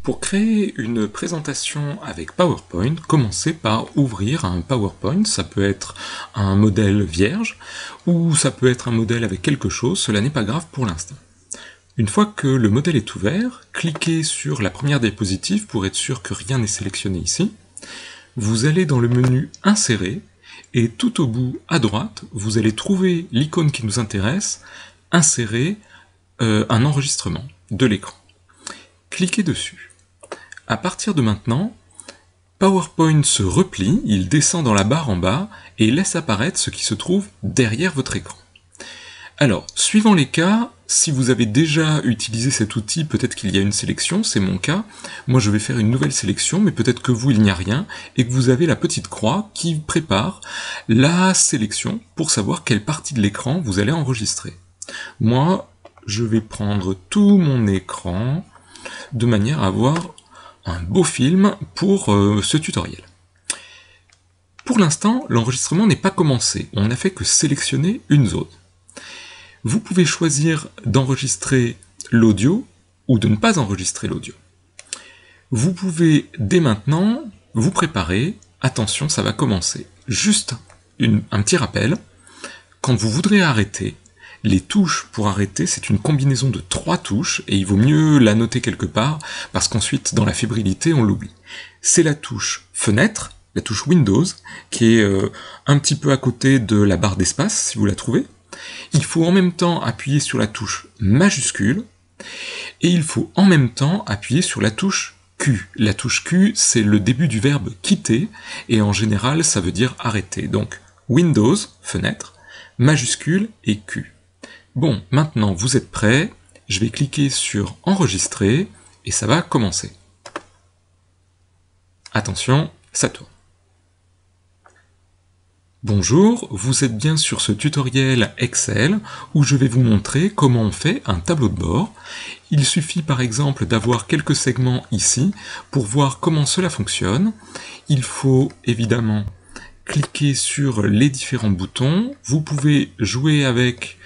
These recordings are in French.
Pour créer une présentation avec PowerPoint, commencez par ouvrir un PowerPoint. Ça peut être un modèle vierge ou ça peut être un modèle avec quelque chose, cela n'est pas grave pour l'instant. Une fois que le modèle est ouvert, cliquez sur la première diapositive pour être sûr que rien n'est sélectionné ici. Vous allez dans le menu Insérer et tout au bout à droite, vous allez trouver l'icône qui nous intéresse, Insérer un enregistrement de l'écran. Cliquez dessus. À partir de maintenant, PowerPoint se replie, il descend dans la barre en bas et laisse apparaître ce qui se trouve derrière votre écran. Alors, suivant les cas, si vous avez déjà utilisé cet outil, peut-être qu'il y a une sélection, c'est mon cas. Moi je vais faire une nouvelle sélection, mais peut-être que vous, il n'y a rien, et que vous avez la petite croix qui prépare la sélection pour savoir quelle partie de l'écran vous allez enregistrer. Moi, je vais prendre tout mon écran de manière à avoir un beau film pour ce tutoriel. Pour l'instant, l'enregistrement n'est pas commencé, on n'a fait que sélectionner une zone. Vous pouvez choisir d'enregistrer l'audio ou de ne pas enregistrer l'audio. Vous pouvez dès maintenant vous préparer, attention ça va commencer. Juste un petit rappel, quand vous voudrez arrêter, les touches pour arrêter, c'est une combinaison de 3 touches, et il vaut mieux la noter quelque part, parce qu'ensuite, dans la fébrilité, on l'oublie. C'est la touche Fenêtre, la touche Windows, qui est un petit peu à côté de la barre d'espace, si vous la trouvez. Il faut en même temps appuyer sur la touche majuscule, et il faut en même temps appuyer sur la touche Q. La touche Q, c'est le début du verbe quitter, et en général, ça veut dire arrêter. Donc, Windows, Fenêtre, majuscule et Q. Bon, maintenant vous êtes prêts, je vais cliquer sur Enregistrer et ça va commencer. Attention, ça tourne. Bonjour, vous êtes bien sur ce tutoriel Excel où je vais vous montrer comment on fait un tableau de bord. Il suffit par exemple d'avoir quelques segments ici pour voir comment cela fonctionne. Il faut évidemment cliquer sur les différents boutons. Vous pouvez jouer avec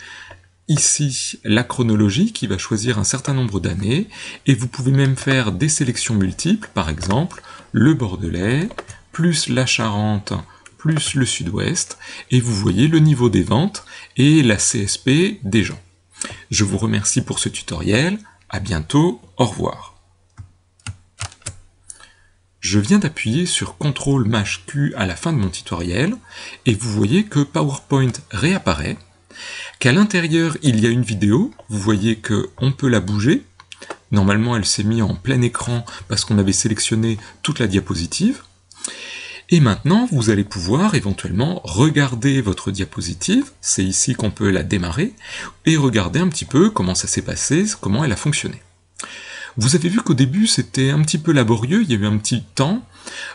ici la chronologie qui va choisir un certain nombre d'années, et vous pouvez même faire des sélections multiples, par exemple le Bordelais, plus la Charente, plus le Sud-Ouest, et vous voyez le niveau des ventes et la CSP des gens. Je vous remercie pour ce tutoriel, à bientôt, au revoir. Je viens d'appuyer sur CTRL-Q à la fin de mon tutoriel, et vous voyez que PowerPoint réapparaît, qu'à l'intérieur il y a une vidéo, vous voyez qu'on peut la bouger, normalement elle s'est mise en plein écran parce qu'on avait sélectionné toute la diapositive, et maintenant vous allez pouvoir éventuellement regarder votre diapositive, c'est ici qu'on peut la démarrer, et regarder un petit peu comment ça s'est passé, comment elle a fonctionné. Vous avez vu qu'au début c'était un petit peu laborieux, il y a eu un petit temps.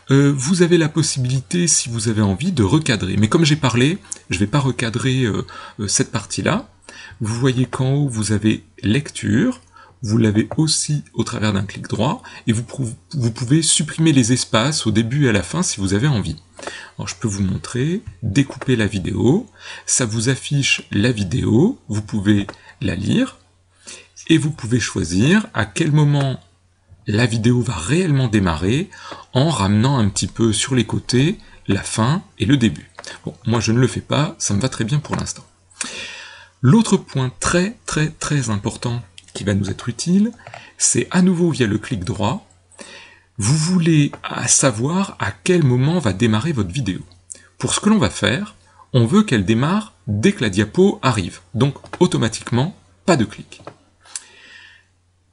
Vous avez la possibilité, si vous avez envie, de recadrer. Mais comme j'ai parlé, je ne vais pas recadrer cette partie-là. Vous voyez qu'en haut, vous avez lecture, vous l'avez aussi au travers d'un clic droit, et vous pouvez supprimer les espaces au début et à la fin si vous avez envie. Alors je peux vous montrer, découper la vidéo, ça vous affiche la vidéo, vous pouvez la lire, et vous pouvez choisir à quel moment la vidéo va réellement démarrer en ramenant un petit peu sur les côtés la fin et le début. Bon, moi je ne le fais pas, ça me va très bien pour l'instant. L'autre point très important qui va nous être utile, c'est à nouveau via le clic droit, vous voulez savoir à quel moment va démarrer votre vidéo. Pour ce que l'on va faire, on veut qu'elle démarre dès que la diapo arrive, donc automatiquement, pas de clic.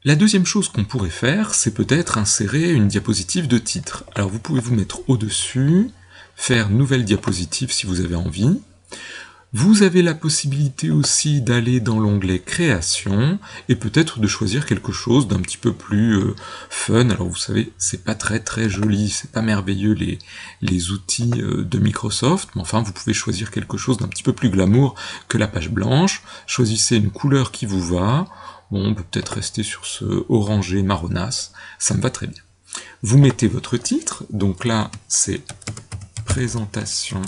La deuxième chose qu'on pourrait faire, c'est peut-être insérer une diapositive de titre. Alors vous pouvez vous mettre au-dessus, faire nouvelle diapositive si vous avez envie. Vous avez la possibilité aussi d'aller dans l'onglet Création, et peut-être de choisir quelque chose d'un petit peu plus fun. Alors vous savez, c'est pas très joli, c'est pas merveilleux les outils de Microsoft, mais enfin vous pouvez choisir quelque chose d'un petit peu plus glamour que la page blanche. Choisissez une couleur qui vous va. Bon, on peut peut-être rester sur ce orangé marronasse, ça me va très bien. Vous mettez votre titre, donc là c'est présentation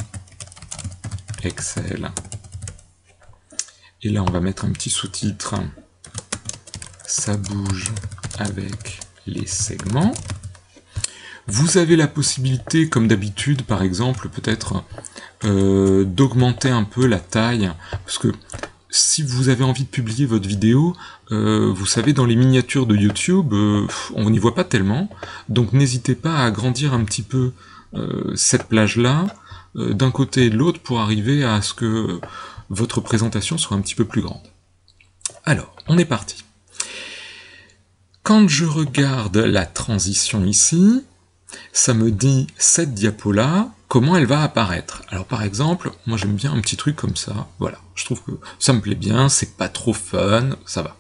Excel. Et là on va mettre un petit sous-titre, ça bouge avec les segments. Vous avez la possibilité, comme d'habitude, par exemple, peut-être d'augmenter un peu la taille, parce que si vous avez envie de publier votre vidéo, vous savez, dans les miniatures de YouTube, on n'y voit pas tellement, donc n'hésitez pas à agrandir un petit peu cette plage-là, d'un côté et de l'autre, pour arriver à ce que votre présentation soit un petit peu plus grande. Alors, on est parti. Quand je regarde la transition ici, ça me dit cette diapo-là, comment elle va apparaître. Alors par exemple, moi j'aime bien un petit truc comme ça, voilà, je trouve que ça me plaît bien, c'est pas trop fun, ça va.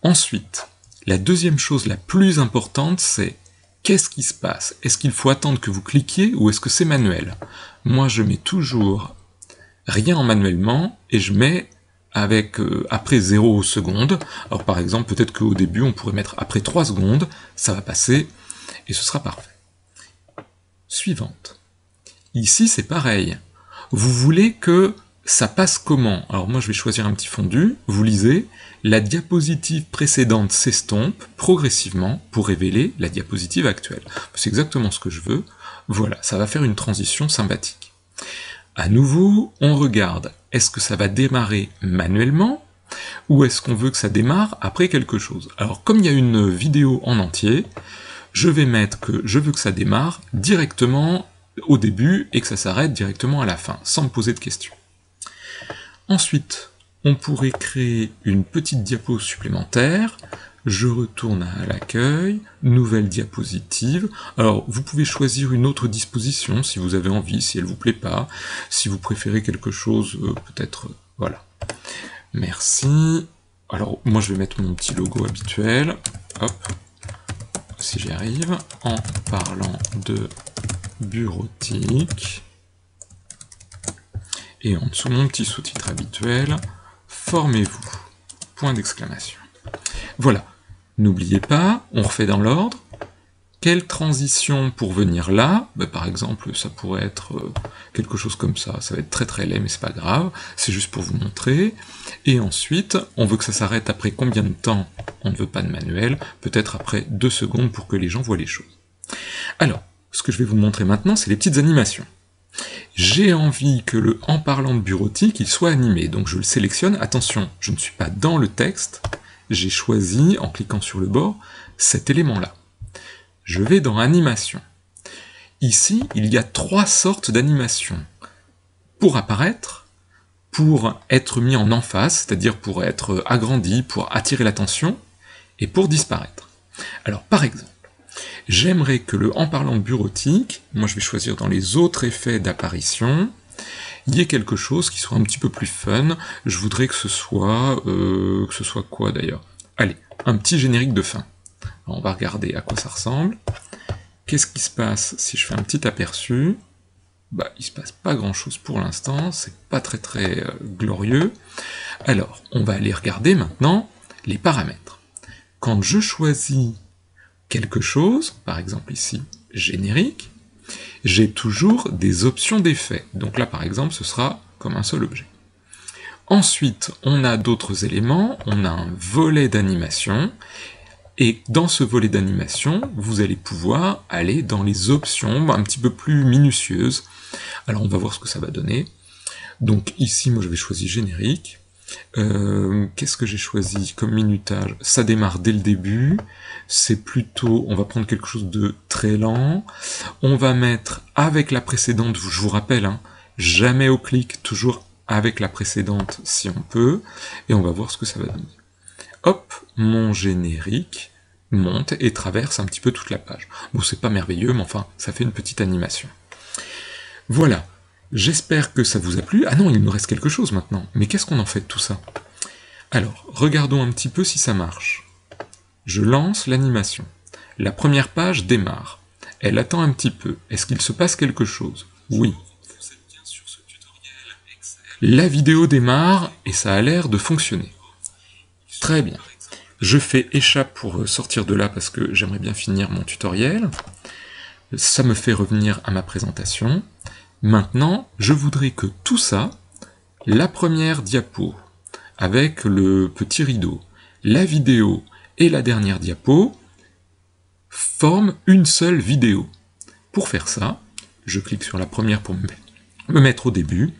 Ensuite, la deuxième chose la plus importante, c'est qu'est-ce qui se passe? Est-ce qu'il faut attendre que vous cliquiez ou est-ce que c'est manuel? Moi je mets toujours rien en manuellement et je mets avec après 0 secondes. Alors par exemple, peut-être qu'au début on pourrait mettre après 3 secondes, ça va passer et ce sera parfait. Suivante. Ici, c'est pareil. Vous voulez que ça passe comment? Alors moi, je vais choisir un petit fondu. Vous lisez, la diapositive précédente s'estompe progressivement pour révéler la diapositive actuelle. C'est exactement ce que je veux. Voilà, ça va faire une transition sympathique. À nouveau, on regarde. Est-ce que ça va démarrer manuellement ou est-ce qu'on veut que ça démarre après quelque chose? Alors, comme il y a une vidéo en entier, je vais mettre que je veux que ça démarre directement au début et que ça s'arrête directement à la fin, sans me poser de questions. Ensuite, on pourrait créer une petite diapo supplémentaire. Je retourne à l'accueil, nouvelle diapositive. Alors, vous pouvez choisir une autre disposition si vous avez envie, si elle vous plaît pas, si vous préférez quelque chose, peut-être, voilà. Merci. Alors, moi je vais mettre mon petit logo habituel. Hop. Si j'y arrive, en parlant de bureautique, et en dessous mon petit sous-titre habituel, formez-vous, point d'exclamation. Voilà, n'oubliez pas, on refait dans l'ordre, quelle transition pour venir là, par exemple ça pourrait être quelque chose comme ça, ça va être très très laid mais c'est pas grave, c'est juste pour vous montrer, et ensuite on veut que ça s'arrête après combien de temps, on ne veut pas de manuel, peut-être après 2 secondes pour que les gens voient les choses. Alors, ce que je vais vous montrer maintenant, c'est les petites animations. J'ai envie que le en parlant de bureautique, il soit animé, donc je le sélectionne, attention, je ne suis pas dans le texte, j'ai choisi, en cliquant sur le bord, cet élément-là. Je vais dans animation. Ici, il y a 3 sortes d'animations. Pour apparaître, pour être mis en emphase, c'est-à-dire pour être agrandi, pour attirer l'attention, et pour disparaître. Alors par exemple, j'aimerais que le en parlant de bureautique, moi je vais choisir dans les autres effets d'apparition, il y ait quelque chose qui soit un petit peu plus fun. Je voudrais que ce soit quoi d'ailleurs? Allez, un petit générique de fin. Alors, on va regarder à quoi ça ressemble. Qu'est-ce qui se passe si je fais un petit aperçu? Il se passe pas grand-chose pour l'instant, c'est pas très très glorieux. Alors, on va aller regarder maintenant les paramètres. Quand je choisis quelque chose, par exemple ici, générique, j'ai toujours des options d'effets. Donc là, par exemple, ce sera comme un seul objet. Ensuite, on a d'autres éléments, on a un volet d'animation, et dans ce volet d'animation, vous allez pouvoir aller dans les options un petit peu plus minutieuses. Alors on va voir ce que ça va donner. Donc ici, moi je vais choisir générique. Qu'est-ce que j'ai choisi comme minutage? Ça démarre dès le début, c'est plutôt, on va prendre quelque chose de très lent, on va mettre avec la précédente, je vous rappelle, hein, jamais au clic, toujours avec la précédente si on peut, et on va voir ce que ça va donner. Hop, mon générique monte et traverse un petit peu toute la page. Bon, c'est pas merveilleux, mais enfin, ça fait une petite animation. Voilà. J'espère que ça vous a plu. Ah non, il nous reste quelque chose maintenant. Mais qu'est-ce qu'on en fait de tout ça? Alors, regardons un petit peu si ça marche. Je lance l'animation. La première page démarre. Elle attend un petit peu. Est-ce qu'il se passe quelque chose? Oui. La vidéo démarre et ça a l'air de fonctionner. Très bien. Je fais échappe pour sortir de là parce que j'aimerais bien finir mon tutoriel. Ça me fait revenir à ma présentation. Maintenant, je voudrais que tout ça, la première diapo, avec le petit rideau, la vidéo et la dernière diapo, forment une seule vidéo. Pour faire ça, je clique sur la première pour me mettre au début.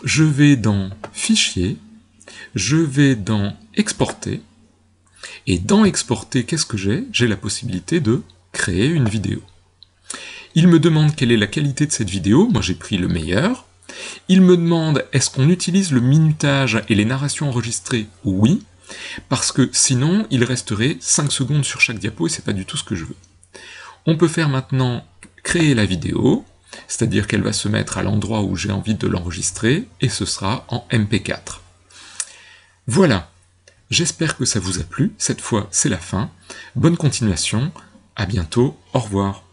Je vais dans Fichier, je vais dans Exporter, et dans Exporter, qu'est-ce que j'ai? J'ai la possibilité de créer une vidéo. Il me demande quelle est la qualité de cette vidéo, moi j'ai pris le meilleur. Il me demande est-ce qu'on utilise le minutage et les narrations enregistrées? Oui, parce que sinon il resterait 5 secondes sur chaque diapo et c'est pas du tout ce que je veux. On peut faire maintenant créer la vidéo, c'est-à-dire qu'elle va se mettre à l'endroit où j'ai envie de l'enregistrer, et ce sera en MP4. Voilà, j'espère que ça vous a plu, cette fois c'est la fin. Bonne continuation, à bientôt, au revoir.